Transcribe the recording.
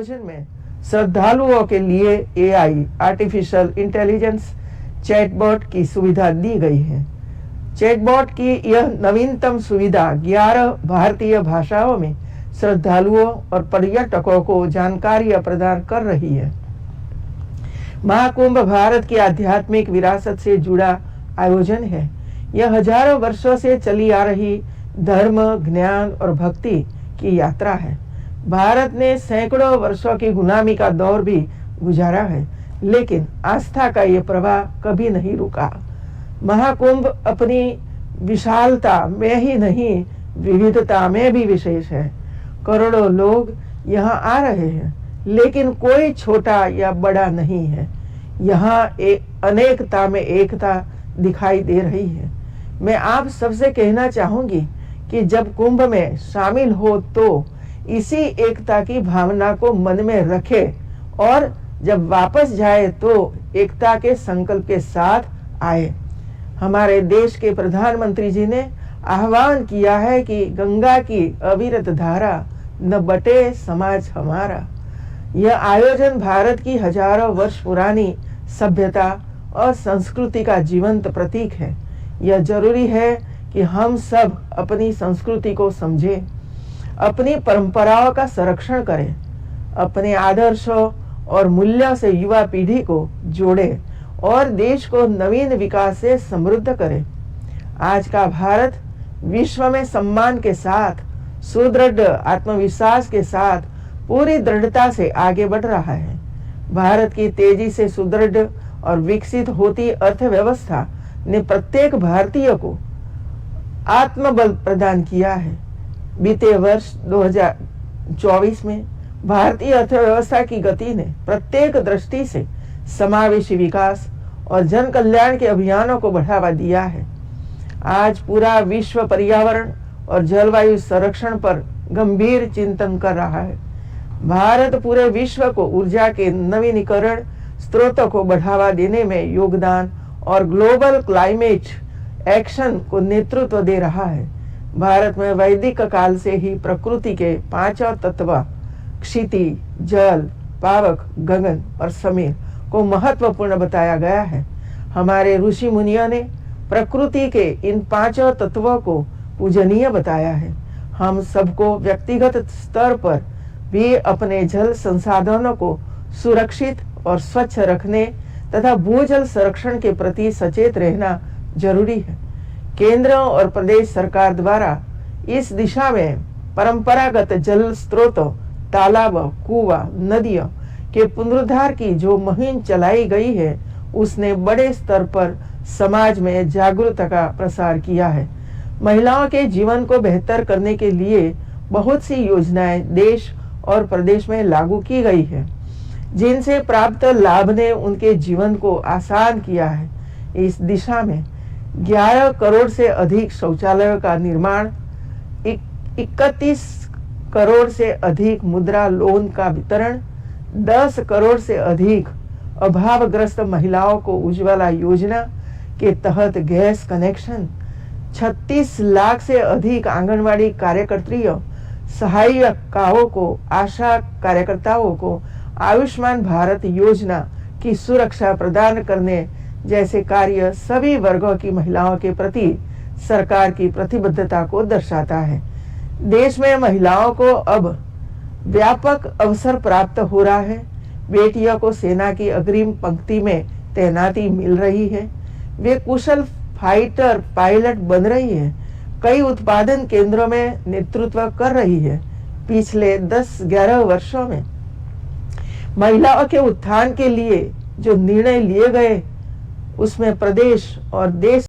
आयोजन में श्रद्धालुओं के लिए एआई आर्टिफिशियल इंटेलिजेंस चैटबॉट की सुविधा दी गई है। चैटबॉट की यह नवीनतम सुविधा 11 भारतीय भाषाओं में श्रद्धालुओं और पर्यटकों को जानकारी प्रदान कर रही है। महाकुंभ भारत की आध्यात्मिक विरासत से जुड़ा आयोजन है। यह हजारों वर्षों से चली आ रही धर्म, ज्ञान और भक्ति की यात्रा है। भारत ने सैकड़ों वर्षों की गुलामी का दौर भी गुजारा है, लेकिन आस्था का ये प्रवाह कभी नहीं रुका। महाकुंभ अपनी विशालता में ही नहीं, विविधता में भी विशेष है। करोड़ों लोग यहाँ आ रहे हैं, लेकिन कोई छोटा या बड़ा नहीं है। यहाँ एक अनेकता में एकता दिखाई दे रही है। मैं आप सबसे कहना चाहूंगी कि जब कुंभ में शामिल हो तो इसी एकता की भावना को मन में रखे और जब वापस जाए तो एकता के संकल्प के साथ आए। हमारे देश के प्रधानमंत्री जी ने आह्वान किया है कि गंगा की अविरत धारा न बटे समाज हमारा। यह आयोजन भारत की हजारों वर्ष पुरानी सभ्यता और संस्कृति का जीवंत प्रतीक है। यह जरूरी है कि हम सब अपनी संस्कृति को समझें, अपनी परंपराओं का संरक्षण करें, अपने आदर्शों और मूल्यों से युवा पीढ़ी को जोड़ें और देश को नवीन विकास से समृद्ध करें। आज का भारत विश्व में सम्मान के साथ, सुदृढ़ आत्मविश्वास के साथ पूरी दृढ़ता से आगे बढ़ रहा है। भारत की तेजी से सुदृढ़ और विकसित होती अर्थव्यवस्था ने प्रत्येक भारतीय को आत्मबल प्रदान किया है। बीते वर्ष 2024 में भारतीय अर्थव्यवस्था की गति ने प्रत्येक दृष्टि से समावेशी विकास और जन कल्याण के अभियानों को बढ़ावा दिया है। आज पूरा विश्व पर्यावरण और जलवायु संरक्षण पर गंभीर चिंतन कर रहा है। भारत पूरे विश्व को ऊर्जा के नवीनीकरण स्रोतों को बढ़ावा देने में योगदान और ग्लोबल क्लाइमेट एक्शन को नेतृत्व दे रहा है। भारत में वैदिक काल से ही प्रकृति के पांचों तत्व क्षिति, जल, पावक, गगन और समीर को महत्वपूर्ण बताया गया है। हमारे ऋषि मुनियों ने प्रकृति के इन पांचों तत्वों को पूजनीय बताया है। हम सबको व्यक्तिगत स्तर पर भी अपने जल संसाधनों को सुरक्षित और स्वच्छ रखने तथा भूजल संरक्षण के प्रति सचेत रहना जरूरी है। केंद्र और प्रदेश सरकार द्वारा इस दिशा में परंपरागत जल स्रोतों, तालाब, कुआं, नदियों के पुनरुद्धार की जो मुहिम चलाई गई है, उसने बड़े स्तर पर समाज में जागरूकता का प्रसार किया है। महिलाओं के जीवन को बेहतर करने के लिए बहुत सी योजनाएं देश और प्रदेश में लागू की गई है, जिनसे प्राप्त लाभ ने उनके जीवन को आसान किया है। इस दिशा में 11 करोड़ से अधिक शौचालयों का निर्माण, 31 करोड़ से अधिक मुद्रा लोन का वितरण, 10 करोड़ से अधिक अभावग्रस्त महिलाओं को उज्ज्वला योजना के तहत गैस कनेक्शन, 36 लाख से अधिक आंगनवाड़ी कार्यकर्तियों, सहायिकाओं को, आशा कार्यकर्ताओं को आयुष्मान भारत योजना की सुरक्षा प्रदान करने जैसे कार्य सभी वर्गों की महिलाओं के प्रति सरकार की प्रतिबद्धता को दर्शाता है। देश में महिलाओं को अब व्यापक अवसर प्राप्त हो रहा है। बेटियों को सेना की अग्रिम पंक्ति में तैनाती मिल रही है। वे कुशल फाइटर पायलट बन रही है। कई उत्पादन केंद्रों में नेतृत्व कर रही है। पिछले 10-11 वर्षों में महिलाओं के उत्थान के लिए जो निर्णय लिए गए, उसमें प्रदेश और देश